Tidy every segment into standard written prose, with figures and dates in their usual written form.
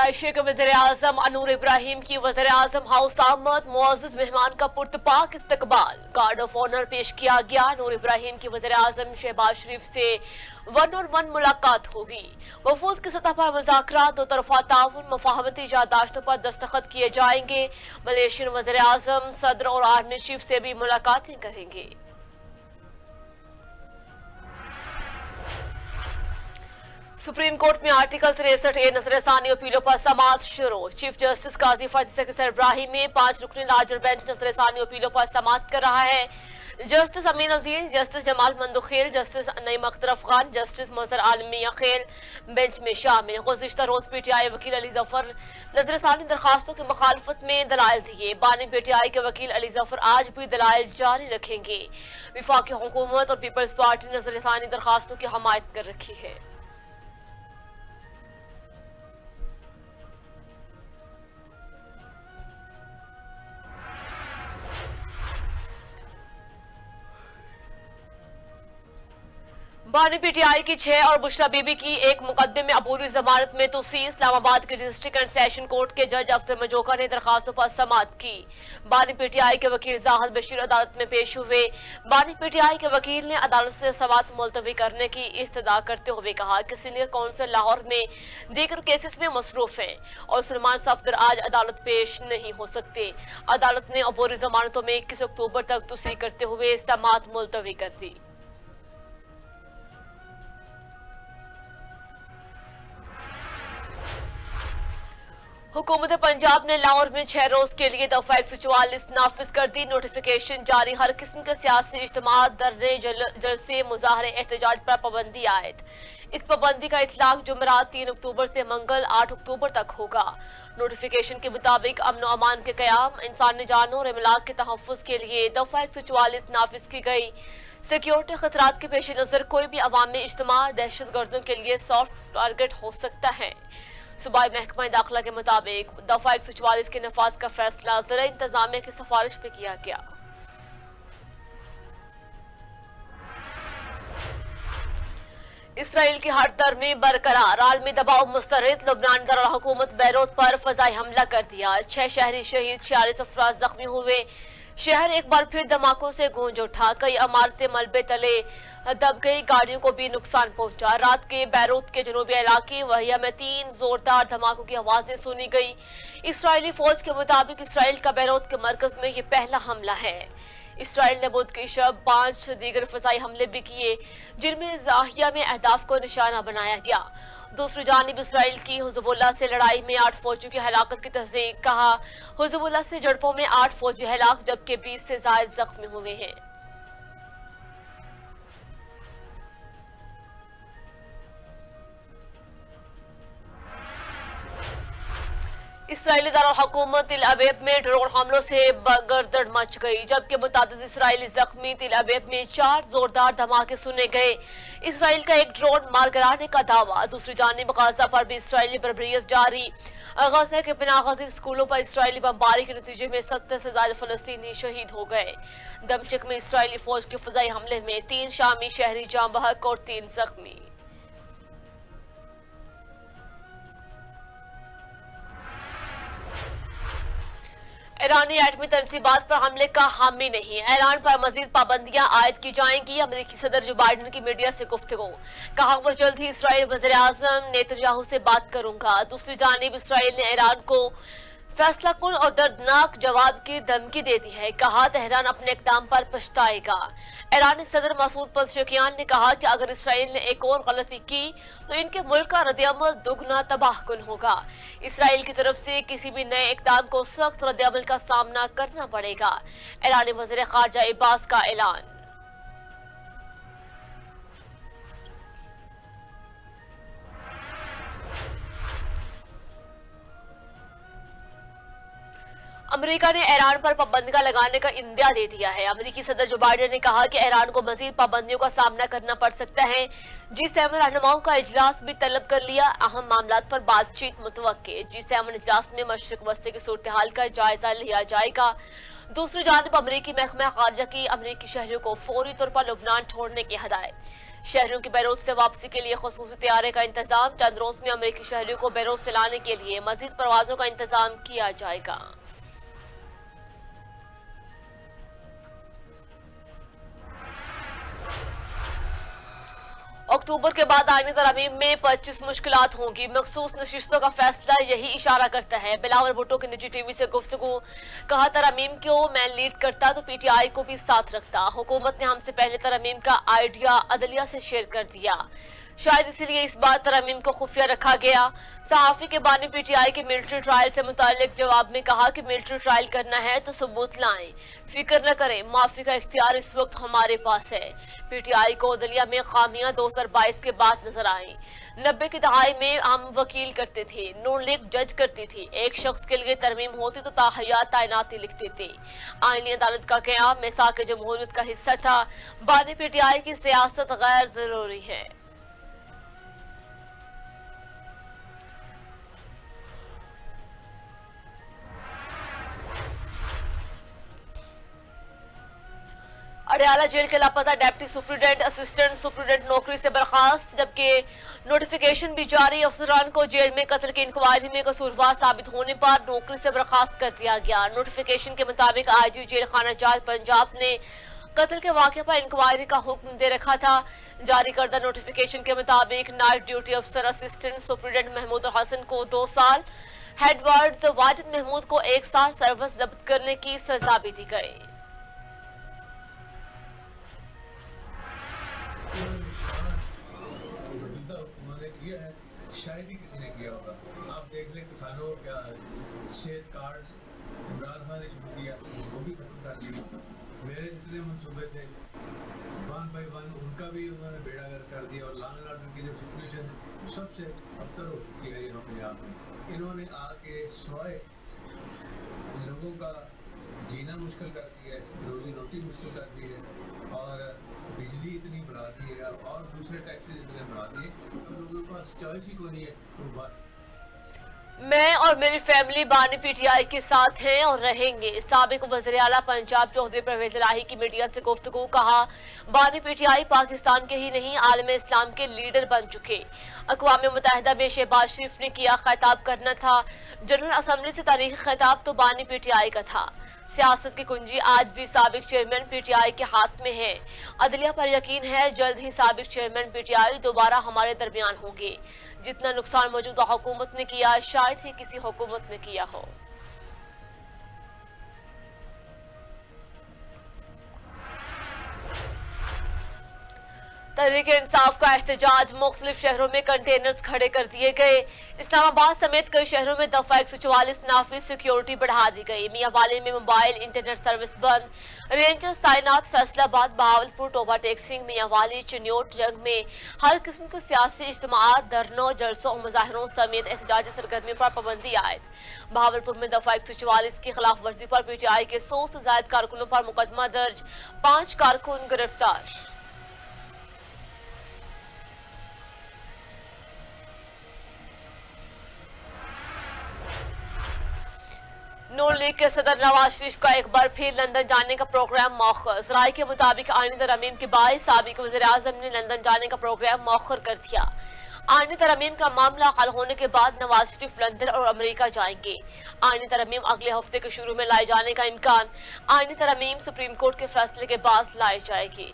मलाइशिया के वज़ीर-ए-आज़म अनूर इब्राहिम की वज़ीर-ए-आज़म हाउस आमद, मुअज़्ज़ज़ मेहमान का पुरतपाक इस्तकबाल, गार्ड ऑफ ऑनर पेश किया गया। अनूर इब्राहिम की वज़ीर-ए-आज़म शहबाज शरीफ से 1-on-1 मुलाकात होगी। वफूद की सतह पर मुज़ाकरात, दो तरफा ताउन, मुफाहमती यादाश्तों पर दस्तखत किए जाएंगे। मलेशियन वज़ीर-ए-आज़म सदर और आर्मी चीफ से भी मुलाकातें करेंगे। सुप्रीम कोर्ट में आर्टिकल 63A नजरसानी अपीलों पर समाअत शुरू। चीफ जस्टिस काजी फाजिल के सरबराही में 5 रुकनी लार्जर बेंच नजरसानी अपीलों पर समाअत कर रहा है। Justice Amin Aldin, justice Jamal Mandokhail, justice Naeem Akhtar Afghan, justice Mohsin Alami Akhel bench में शामिल। गुज़िश्ता रोज पीटीआई वकील अली जफर नजरसानी दरखास्तों की मुखालफत में दलाइल दिए। बानी पीटीआई के वकील अली जफर आज भी दलाइल जारी रखेंगे। विफाकी हुकूमत और पीपल्स पार्टी ने नजरसानी दरखास्तों की हमायत कर रखी है। बानी पीटीआई की 6 और बुशरा बीबी की एक मुकदमे में अबूरी जमानत में तोसी। इस्लामाबाद के डिस्ट्रिक्ट एंड सेशन कोर्ट के जज अख्तर मजोका ने दरखास्तों पर समाअत की। बानी पीटीआई के वकील जाहिद बशीर अदालत में पेश हुए। बानी पीटीआई के वकील ने अदालत से समाअत मुलतवी करने की इस्तदा करते हुए कहा कि सीनियर काउंसिल लाहौर में दीगर केसेस में मसरूफ हैं और सलमान सफदर आज अदालत पेश नहीं हो सकते। अदालत ने अबूरी जमानतों में 21 अक्टूबर तक तोसी करते हुए समाअत मुलतवी कर दी। हुकूमत पंजाब ने लाहौर में 6 रोज के लिए दफा 144 नाफिज कर दी। नोटिफिकेशन जारी, हर किस्म के सियासी इज्तिमा, धरने, जलसे, मुजाहरे, एहतजाज पर पाबंदी आयद। इस पाबंदी का इतलाक जुमेरात 3 अक्टूबर से मंगल 8 अक्टूबर तक होगा। नोटिफिकेशन के मुताबिक अमन अमान के कयाम, इंसानी जानों और इमलाक के तहफ़्फ़ुज़ के लिए दफा 144 नाफिज की गई। सिक्योरिटी खतरात के पेश नजर कोई भी अवामी इज्तिमा दहशत गर्दों के लिए सॉफ्ट टारगेट हो सकता है। सूबाई महकमा दाखिला के मुताबिक दफा 144 के नफाज का फैसला ज़रा इंतजामिया की सिफारिश पे किया गया। इसराइल की हर तरफ में बरकरार, आलमी दबाव मुस्तरद। लुबनान दारुल हुकूमत बैरूत पर फजाई हमला कर दिया। 6 शहरी शहीद, 46 अफराद जख्मी हुए। शहर एक बार फिर धमाकों से गूंज उठा। कई इमारतें मलबे तले दब गई, गाड़ियों को भी नुकसान पहुंचा। रात के बैरूत के जनूबी इलाके वहिया में 3 जोरदार धमाकों की आवाजें सुनी गई। इसराइली फौज के मुताबिक इसराइल का बैरूत के मरकज में ये पहला हमला है। इसराइल ने बुध की शब 5 दीगर फजाई हमले भी किए, जिनमें जाहिया में अहदाफ को निशाना बनाया गया। दूसरी जानिब इसराइल की हिज़्बुल्लाह से लड़ाई में 8 फौजियों की हलाकत की तस्दीक। कहा, हिज़्बुल्लाह से झड़पों में 8 फौजी हलाक जबकि 20 से ज़ायद जख्मी हुए हैं। इसराइली दारुल हुकूमत तिल अबीब में ड्रोन हमलों से गर्दड़ मच गई, जबकि मुतादिद इसराइली जख्मी। तिल अबीब में 4 जोरदार धमाके सुने गए। इसराइल का एक ड्रोन मार गिराने का दावा। दूसरी जानिब गाजा पर भी इसराइली बर्बरियत जारी। गाजा के पनाह गज़ीर स्कूलों पर इसराइली बमबारी के नतीजे में 70 से ज्यादा फलस्तीनी शहीद हो गए। दमिश्क में इसराइली फौज के फजाई हमले में 3 शामी शहरी जाम बहक और 3 जख्मी। ईरानी एटमी तनसीबात पर हमले का हामी नहीं। ईरान पर मजीद पाबंदियां आयद की जाएंगी। अमेरिकी सदर जो बाइडन की मीडिया से गुफ्तगू, कहा वो जल्द ही इसराइल वज़ीर-ए-आज़म नेतन्याहू से बात करूंगा। दूसरी जानिब इसराइल ने ईरान को फैसला कुन और दर्दनाक जवाब की धमकी दे दी है। कहा, तेहरान अपने इक़दाम पर पछताएगा। ईरानी सदर मसूद पज़ेश्कियान ने कहा कि अगर इसराइल ने एक और गलती की तो इनके मुल्क का रद्द-ए-अमल दुगना तबाहकुन होगा। इसराइल की तरफ से किसी भी नए इक़दाम को सख्त रद्द-ए-अमल का सामना करना पड़ेगा। ईरानी वज़ीर ख़ारजा अब्बास का ऐलान। अमेरिका ने ईरान पर पाबंदियां लगाने का इंदिया दे दिया है। अमेरिकी सदर जो बाइडन ने कहा कि ईरान को मजीद पाबंदियों का सामना करना पड़ सकता है। G7 रहनुमाओं का इजलास भी तलब कर लिया। अहम मामलात पर बातचीत मुतवक्के। G7 इजलास में मशरिक वस्ती की सूरत हाल का जायजा लिया जाएगा। दूसरी जानब अमेरिकी महकमा खारजा की अमेरिकी शहरियों को फौरी तौर पर लुबनान छोड़ने की हदायत। शहरियों की बेरूत से वापसी के लिए खसूसी तैयारी का इंतजाम। चंद रोज में अमेरिकी शहरियों को बेरूत से लाने के लिए मजीद परवाजों का इंतजाम किया जाएगा। अक्टूबर के बाद आईनी तरमीम में 25 मुश्किलात होंगी। मखसूस नशिस्तों का फैसला यही इशारा करता है। बिलावल भुट्टो की निजी टीवी से गुफ्तगू, कहा तरमीम को मैं लीड करता तो पीटीआई को भी साथ रखता। हुकूमत ने हमसे पहले तरमीम का आइडिया अदलिया से शेयर कर दिया, शायद इसीलिए इस बार तरमीम को खुफिया रखा गया। सहाफी के बानी पीटीआई के मिलिट्री ट्रायल से मुतालिक जवाब में कहा कि मिलिट्री ट्रायल करना है तो सबूत लाएं, फिक्र न करें, माफी का इख्तियार इस वक्त हमारे पास है। पीटीआई को अदलिया में खामियां 2022 के बाद नजर आई। 90 की दहाई में हम वकील करते थे, नून लीग जज करती थी, एक शख्स के लिए तरमीम होती तो ताहयात तैनाती लिखते थे। आईनी अदालत का क़याम मिसाक जमहूरियत का हिस्सा था। बानी पीटीआई की सियासत गैर जरूरी है। अडयाला जेल के लापता डेप्टी सुप्रीडेंट असिस्टेंट सुप्रीडेंट नौकरी से बर्खास्त, जबकि नोटिफिकेशन भी जारी। अफसरान को जेल में कत्ल की इंक्वायरी में कसूरवार साबित होने पर नौकरी से बर्खास्त कर दिया गया। नोटिफिकेशन के मुताबिक आईजी जेल खाना जात पंजाब ने कत्ल के वाक़े पर इंक्वायरी का हुक्म दे रखा था। जारी करदा नोटिफिकेशन के मुताबिक नाइट ड्यूटी अफसर असिस्टेंट सुप्रीडेंट महमूद हसन को 2 साल, हेडवर्ड्स वाजिद महमूद को 1 साल सर्विस जब्त करने की सजा भी दी गई। उन्होंने किया है, शायद ही किसी ने किया होगा। आप देख लें किसानों का सेहत कार्ड इमरान खान ने शुरू किया, वो भी खत्म कर दिया। मेरे जितने मनसूबे थे 1 by 1 उनका भी उन्होंने बेड़ा गर्क कर दिया। और लॉ एंड ऑर्डर की जो सिचुएशन है सबसे अबतर हो चुकी है यहाँ पंजाब में। इन्होंने आके सोए लोगों का जीना मुश्किल कर दिया है, रोजी रोटी मुश्किल कर दी है, और बिजली इतनी बढ़ा दी है और दूसरे टैक्सेस इतने बढ़ा दिए, तो लोगों के पास चॉइस ही कोई नहीं है। मैं और मेरी फैमिली बानी पीटीआई के साथ हैं और रहेंगे। साबिक वज़ीर आला पंजाब चौधरी परवेज इलाही की मीडिया से गुफ्तगू, कहा बानी पीटीआई पाकिस्तान के ही नहीं आलम इस्लाम के लीडर बन चुके। अक़वाम मुत्तहिदा में शहबाज शरीफ ने किया खिताब करना था, जनरल असम्बली से तारीखी खिताब तो बानी पीटीआई का था। सियासत की कुंजी आज भी साबिक चेयरमैन पीटीआई के हाथ में है। अदलिया पर यकीन है जल्द ही साबिक चेयरमैन पीटीआई दोबारा हमारे दरमियान होंगे। जितना नुकसान मौजूदा हुकूमत ने किया शायद ही किसी हुकूमत ने किया हो। तहरीक-ए-इंसाफ का एहतजाज, मुख्तलिफ शहरों में कंटेनर्स खड़े कर दिए गए। इस्लामाबाद समेत कई शहरों में दफा 144 नाफिज सिक्योरिटी बढ़ा दी गई। मियांवाली में मोबाइल इंटरनेट सर्विस बंद, रेंजर्स तैनात। फैसलाबाद, बहावलपुर, टोबा टेक्सिंग, मियांवाली, चिन्योट, जंग में हर किस्म के सियासी इज्तिमाआत, धरनों, जलसों और मुजाहरों समेत एहतजाजी सरगर्मी पर पाबंदी आयद। बहावलपुर में दफा 144 की खिलाफ वर्जी पर पीटीआई के 100 से ज्यादा कारकुनों पर मुकदमा दर्ज, 5 कारकुन गिरफ्तार। नून लीग के सदर नवाज शरीफ का एक बार फिर लंदन जाने का प्रोग्राम मौखर। राय के मुताबिक आईनी तरमीम के बाद साबिक वज़ीर आज़म ने लंदन जाने का प्रोग्राम मौखर कर दिया। आईनी तरमीम का मामला हल होने के बाद नवाज शरीफ लंदन और अमेरिका जाएंगे। आईनी तरमीम अगले हफ्ते के शुरू में लाए जाने का इम्कान। आईनी तरमीम सुप्रीम कोर्ट के फैसले के बाद लाई जाएगी।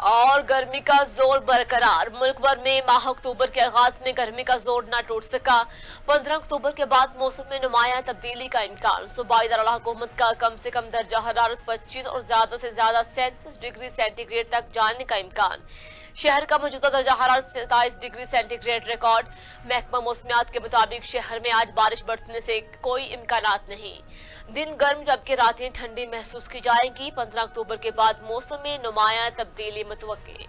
और गर्मी का जोर बरकरार, मुल्क भर में माह अक्टूबर के आगाज में गर्मी का जोर न टूट सका। 15 अक्टूबर के बाद मौसम में नुमाया तब्दीली का इम्कान। सूबाई दारुल हुकूमत का कम से कम दर्जा हरारत 25 और ज्यादा से ज्यादा 37 डिग्री सेंटीग्रेड तक जाने का इम्कान। शहर का मौजूदा दर्जा हरारत 27 डिग्री सेंटीग्रेड रिकॉर्ड। महकमा मौसमियात के मुताबिक शहर में आज बारिश बरसने से कोई इम्कानात नहीं। दिन गर्म जबकि रातें ठंडी महसूस की जाएंगी। 15 अक्टूबर के बाद मौसम में नुमाया तब्दीली मुतवक्के।